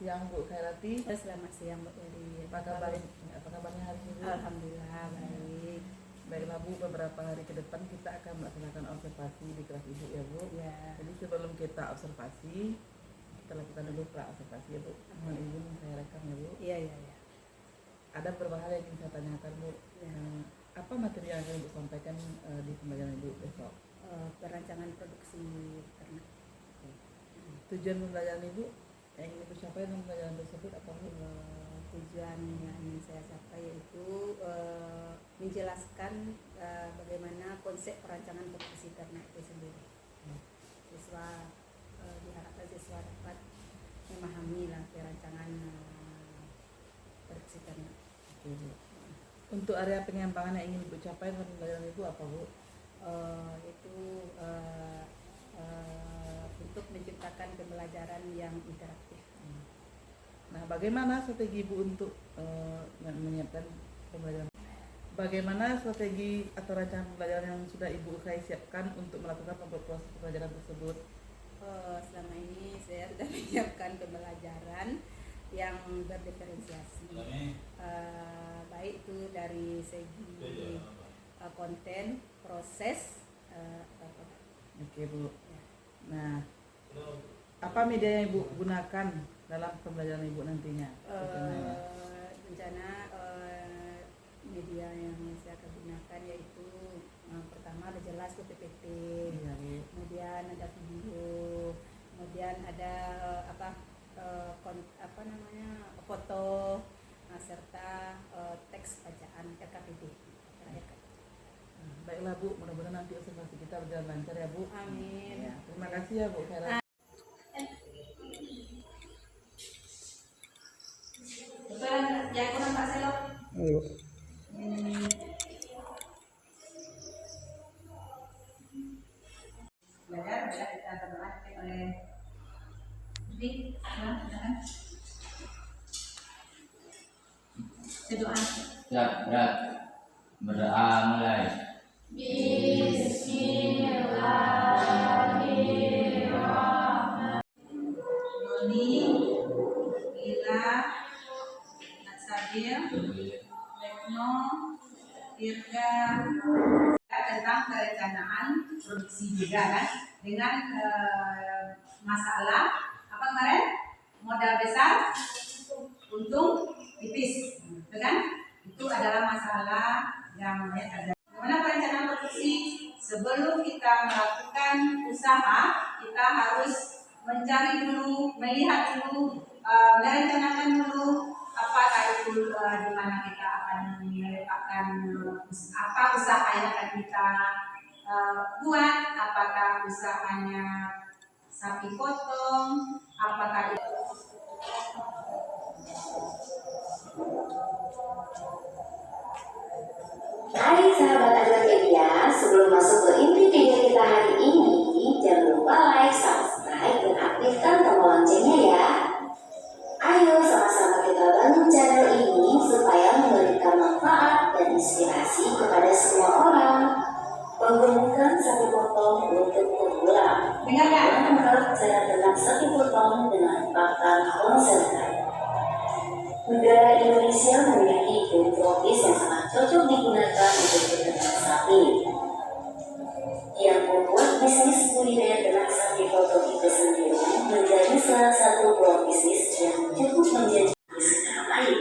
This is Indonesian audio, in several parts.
siang Bu Khairati. Selamat siang Mbak Eri. Apa kabarnya hari ini Bu? Alhamdulillah baik. Baiklah Bu, beberapa hari ke depan kita akan melaksanakan observasi di kelas Ibu ya Bu. Ya. Jadi sebelum kita observasi, kita lakukan dulu pra-observasi ya Bu. Mohon izin saya rekam ya Bu. Iya. Ada beberapa hal yang ingin saya tanyakan Bu. Ya. Apa materi yang akan Ibu sampaikan di pembelajaran Ibu besok? Perancangan produksi ternak. Tujuan pembelajaran Ibu yang ingin Ibu capai dalam pembelajaran tersebut apa Bu? Tujuan yang ingin saya capai yaitu menjelaskan bagaimana konsep perancangan produksi ternak itu sendiri. Diharapkan siswa dapat memahami lah perancangan produksi ternak. Oke, Bu. Untuk area pengembangan yang ingin Ibu capai dalam pembelajaran Ibu apa Bu? Yaitu untuk menciptakan pembelajaran yang interaktif. Nah, bagaimana strategi Ibu untuk menyiapkan pembelajaran? Bagaimana strategi atau rancangan pembelajaran yang sudah Ibu siapkan untuk melakukan proses pembelajaran tersebut? Selama ini saya sudah menyiapkan pembelajaran yang berdiferensiasi, baik itu dari segi konten, proses, Oke Bu. Nah, apa media yang Ibu gunakan dalam pembelajaran Ibu nantinya? Rencana media yang saya akan gunakan yaitu pertama ada jelas tuh PPT, Ya, kemudian ada video, kemudian ada foto, serta teks bacaan RKPD. Baiklah Bu, mudah-mudahan nanti observasi kita berjalan lancar ya Bu. Amin. Ya, terima kasih ya Bu Khairati. Ya, aku nampak selok. Ayo. Belajar kita terlatih oleh berdoa. Siap, berat. Berdoa mulai. Doni, Ila, Natsabil, Retno, Tirga, tentang perencanaan produksi juga kan, dengan masalah apa kemarin, modal besar, untung tipis, kan? Itu adalah masalah yang ada. Bagaimana perencanaan produksi? Sebelum kita melakukan usaha, kita harus mencari dulu, melihat dulu, merencanakan dulu apakah itu di mana kita akan meletakkan apa usaha yang akan kita buat, apakah usahanya sapi potong, apakah itu Hai sahabat Agraria, sebelum masuk ke inti video kita hari ini, jangan lupa like, subscribe, dan aktifkan tombol loncengnya ya. Ayo sama-sama kita bangun channel ini supaya memberikan manfaat dan inspirasi kepada semua orang. Menggunakan sapi potong untuk pemula. Dengarkan cara ternak sapi potong dengan pakan konsentrasi. Negara Indonesia memiliki iklim tropis yang sangat cocok digunakan untuk peternak sapi. Yang membuat bisnis budidaya ternak sapi potong itu sendiri menjadi salah satu peluang bisnis yang cukup menjanjikan secara baik,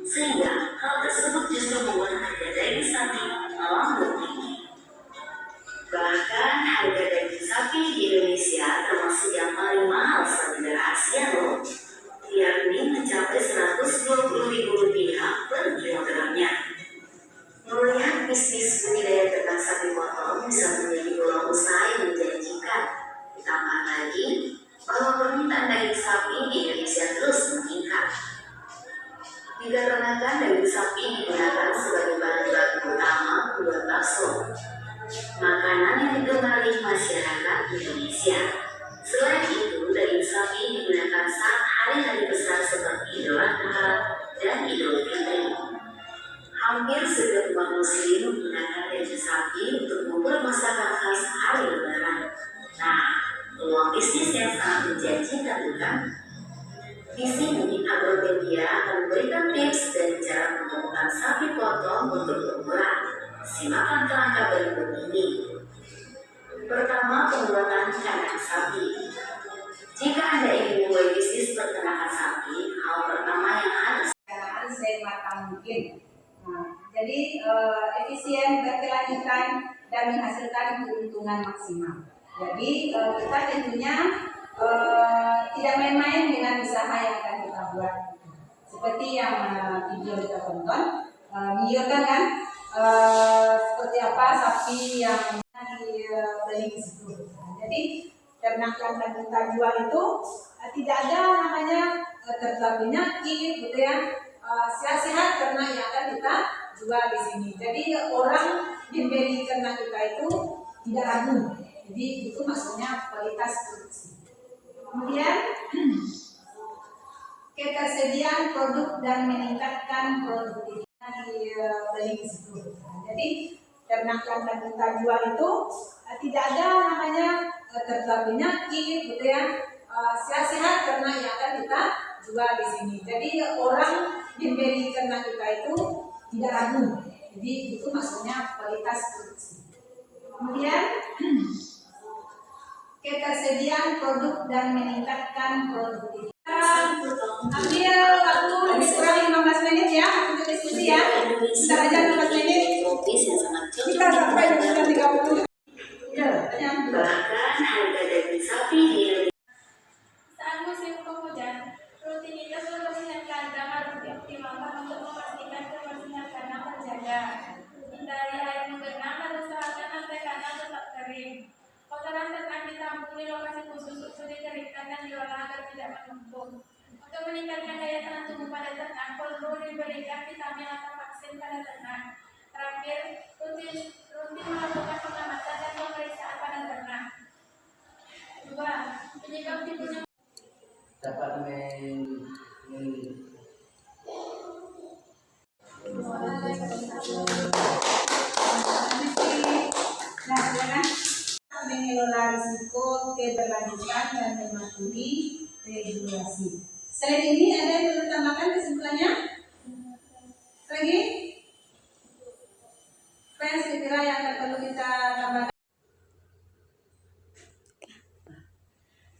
sehingga hal tersebut justru membuat harga daging sapi melambung tinggi. Bahkan harga daging sapi di Indonesia termasuk yang paling mahal se-negara Asia loh, yakni mencapai Rp120.000 per kilogramnya. Melihat bisnis budidaya ternak sapi potong bisa menjadi peluang usaha yang menjanjikan. Ditambah lagi bahwa permintaan daging sapi di Indonesia terus meningkat. Dikarenakan daging sapi digunakan sebagai bahan baku utama buat bakso, makanan yang digemari masyarakat Indonesia. Selain itu, daging sapi digunakan saat hari-hari besar seperti Idul Adha dan Idul Fitri. Hampir setiap umat muslim menggunakan daging sapi untuk membuat masakan khas hari Lebaran. Nah, peluang bisnis yang sangat menjanjikan bukan? Di sini menggunakan kandang sapi. Jika Anda ingin memulai bisnis peternakan sapi, hal pertama yang harus sematang mungkin. Jadi efisien, berkelanjutan, dan menghasilkan keuntungan maksimal. Jadi kita tentunya tidak main-main dengan usaha yang akan kita buat. Seperti yang video kita tonton, menggiurkan kan? Seperti apa sapi yang dibeli di situ. Jadi ternak yang akan kita jual itu tidak ada namanya tertular penyakit, gitu ya. Sehat-sehat ternak yang akan kita jual di sini. Jadi orang membeli ternak kita itu tidak ragu. Jadi itu maksudnya kualitas produksi. Kemudian ketersediaan produk dan meningkatkan produktivitas dibeli di situ. Jadi ternak yang akan kita jual itu tidak ada namanya tertular penyakit, gitu ya. Sehat-sehat ternak yang akan kita jual di sini. Jadi orang membeli ternak kita itu tidak ragu. Jadi itu maksudnya kualitas produksi. Kemudian ketersediaan produk dan meningkatkan produktivitas. Ambil waktu lebih kurang 15 menit ya untuk diskusi ya. Kita aja 15 menit. Kita sampai dengan 30. Ya, bahkan harga daging sapi di Indonesia Saat musim penghujan, rutinitas pembersihan kandang harus dioptimalkan untuk memastikan kebersihan kandang terjaga. Hindari air menggenang dan usahakan lantai kandang tetap kering. Kotoran ternak ditampung di lokasi khusus untuk dikeringkan dan diolah agar tidak menumpuk. Untuk meningkatkan daya tahan tubuh pada ternak, perlu diberikan vitamin atau vaksin pada ternak. Terakhir, rutin melakukan pengamatan dan pemeriksaan pada ternak. 2. Penyebab timbulnya dapat mengelola risiko keberlanjutan dan mematuhi regulasi. Selain ini ada yang perlu tambahkan kesimpulannya? Lagi? Apa yang sekira yang perlu kita tambahkan?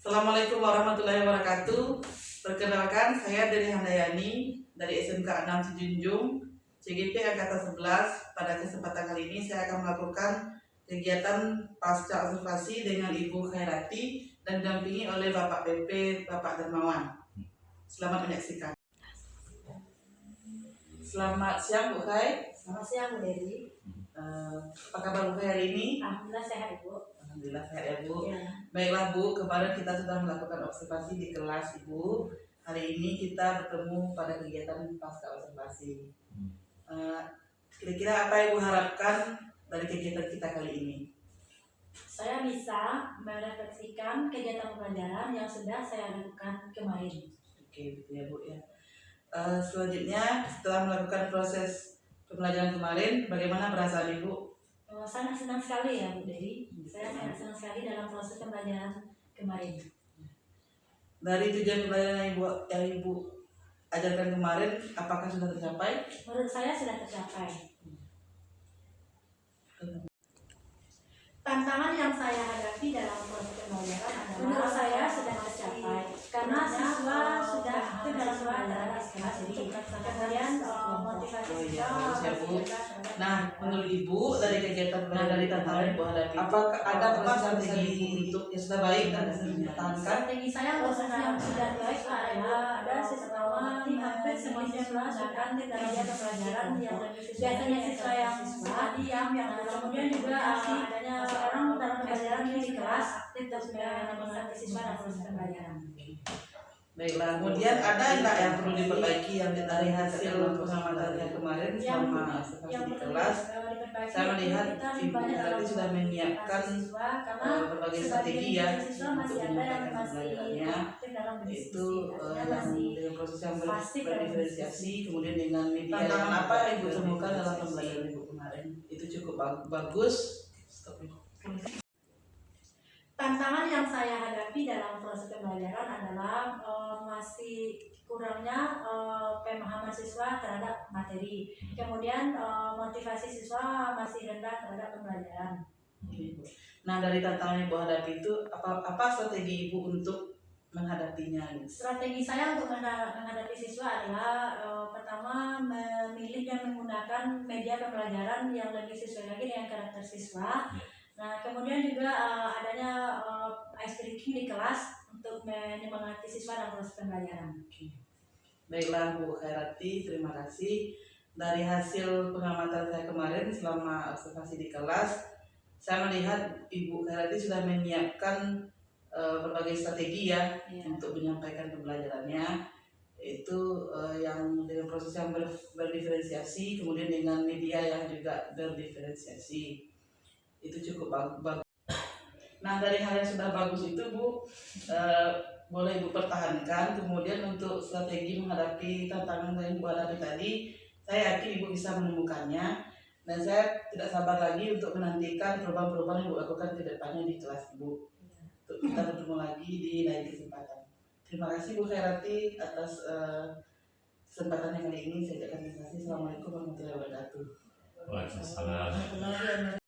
Assalamualaikum warahmatullahi wabarakatuh. Perkenalkan, saya Deli Handayani dari SMK 6 Sijunjung, CGP Angkatan 11. Pada kesempatan kali ini saya akan melakukan kegiatan pasca observasi dengan Ibu Khairati dan didampingi oleh Bapak PP, Bapak Darmawan. Selamat menyaksikan. Selamat siang Bu Khai. Selamat siang Bu Deli. Apa kabar Bu Khai hari ini? Alhamdulillah sehat Ibu. Alhamdulillah sehat ya Bu. Ya. Baiklah Bu, kemarin kita sudah melakukan observasi di kelas Ibu. Hari ini kita bertemu pada kegiatan pasca observasi. Kira-kira apa yang Ibu harapkan dari kegiatan kita kali ini? Saya bisa merefleksikan kegiatan pembelajaran yang sudah saya lakukan kemarin. Oke, gitu ya Bu ya. Selanjutnya setelah melakukan proses pembelajaran kemarin, bagaimana perasaan Ibu? Sangat senang sekali ya Bu Dewi. Saya sangat senang sekali dalam proses pembelajaran kemarin. Dari tujuan pembelajaran yang Ibu ajarkan kemarin, apakah sudah tercapai? Menurut saya sudah tercapai. Tantangan yang saya hadapi dalam proses pembelajaran adalah menurut saya sudah tercapai karena siswa sudah aktif dalam pembelajaran kelas. Kemudian motivasi siswa Ya Bu. Nah, menurut Ibu dari kegiatan dari tantangan yang Ibu hadapi, apakah ada apa strategi untuk yang sudah baik dan dipertahankan? strategi saya untuk yang sudah baik adalah ada siswa hampir semua siswa sudah aktif dalam pembelajaran yang biasanya siswa yang diam yang kemudian juga adanya seorang dalam pembelajaran di kelas aktif dan sudah menikmati siswa dalam proses pembelajaran. Baiklah, kemudian ada enggak yang perlu diperbaiki yang dari hasil pengamatan yang kemarin selama observasi di kelas? Saya melihat Ibu Khairati sudah menyiapkan berbagai strategi ya untuk meningkatkan pembelajarannya, yaitu dengan proses yang berdiferensiasi, kemudian dengan media. Tantangan apa yang Ibu temukan dalam pembelajaran Ibu kemarin? Itu cukup bagus. Stop. Tantangan yang saya hadapi dalam proses pembelajaran adalah masih kurangnya pemahaman siswa terhadap materi. Kemudian motivasi siswa masih rendah terhadap pembelajaran. Nah, dari tantangan yang Ibu hadapi itu, apa strategi Ibu untuk menghadapinya? Strategi saya untuk menghadapi siswa adalah pertama memilih dan menggunakan media pembelajaran yang lebih sesuai lagi dengan karakter siswa. Nah, kemudian juga adanya ice breaking di kelas untuk menyemangati siswa dalam proses pembelajaran. Baiklah Bu Khairati, terima kasih. Dari hasil pengamatan saya kemarin selama observasi di kelas, saya melihat Ibu Khairati sudah menyiapkan berbagai strategi ya untuk menyampaikan pembelajarannya, yaitu yang dengan proses yang berdiferensiasi, kemudian dengan media yang juga berdiferensiasi. Itu cukup bagus. Nah, dari hal yang sudah bagus itu Bu, boleh Ibu pertahankan. Kemudian untuk strategi menghadapi tantangan yang Ibu hadapi tadi, saya yakin Ibu bisa menemukannya. Dan saya tidak sabar lagi untuk menantikan perubahan-perubahan yang Ibu lakukan ke depannya di kelas Ibu. Untuk kita bertemu lagi di lain kesempatan. Terima kasih Bu Khairati atas kesempatannya kali ini. Saya ucapkan terima kasih. Assalamualaikum warahmatullahi wabarakatuh. Waalaikumsalam.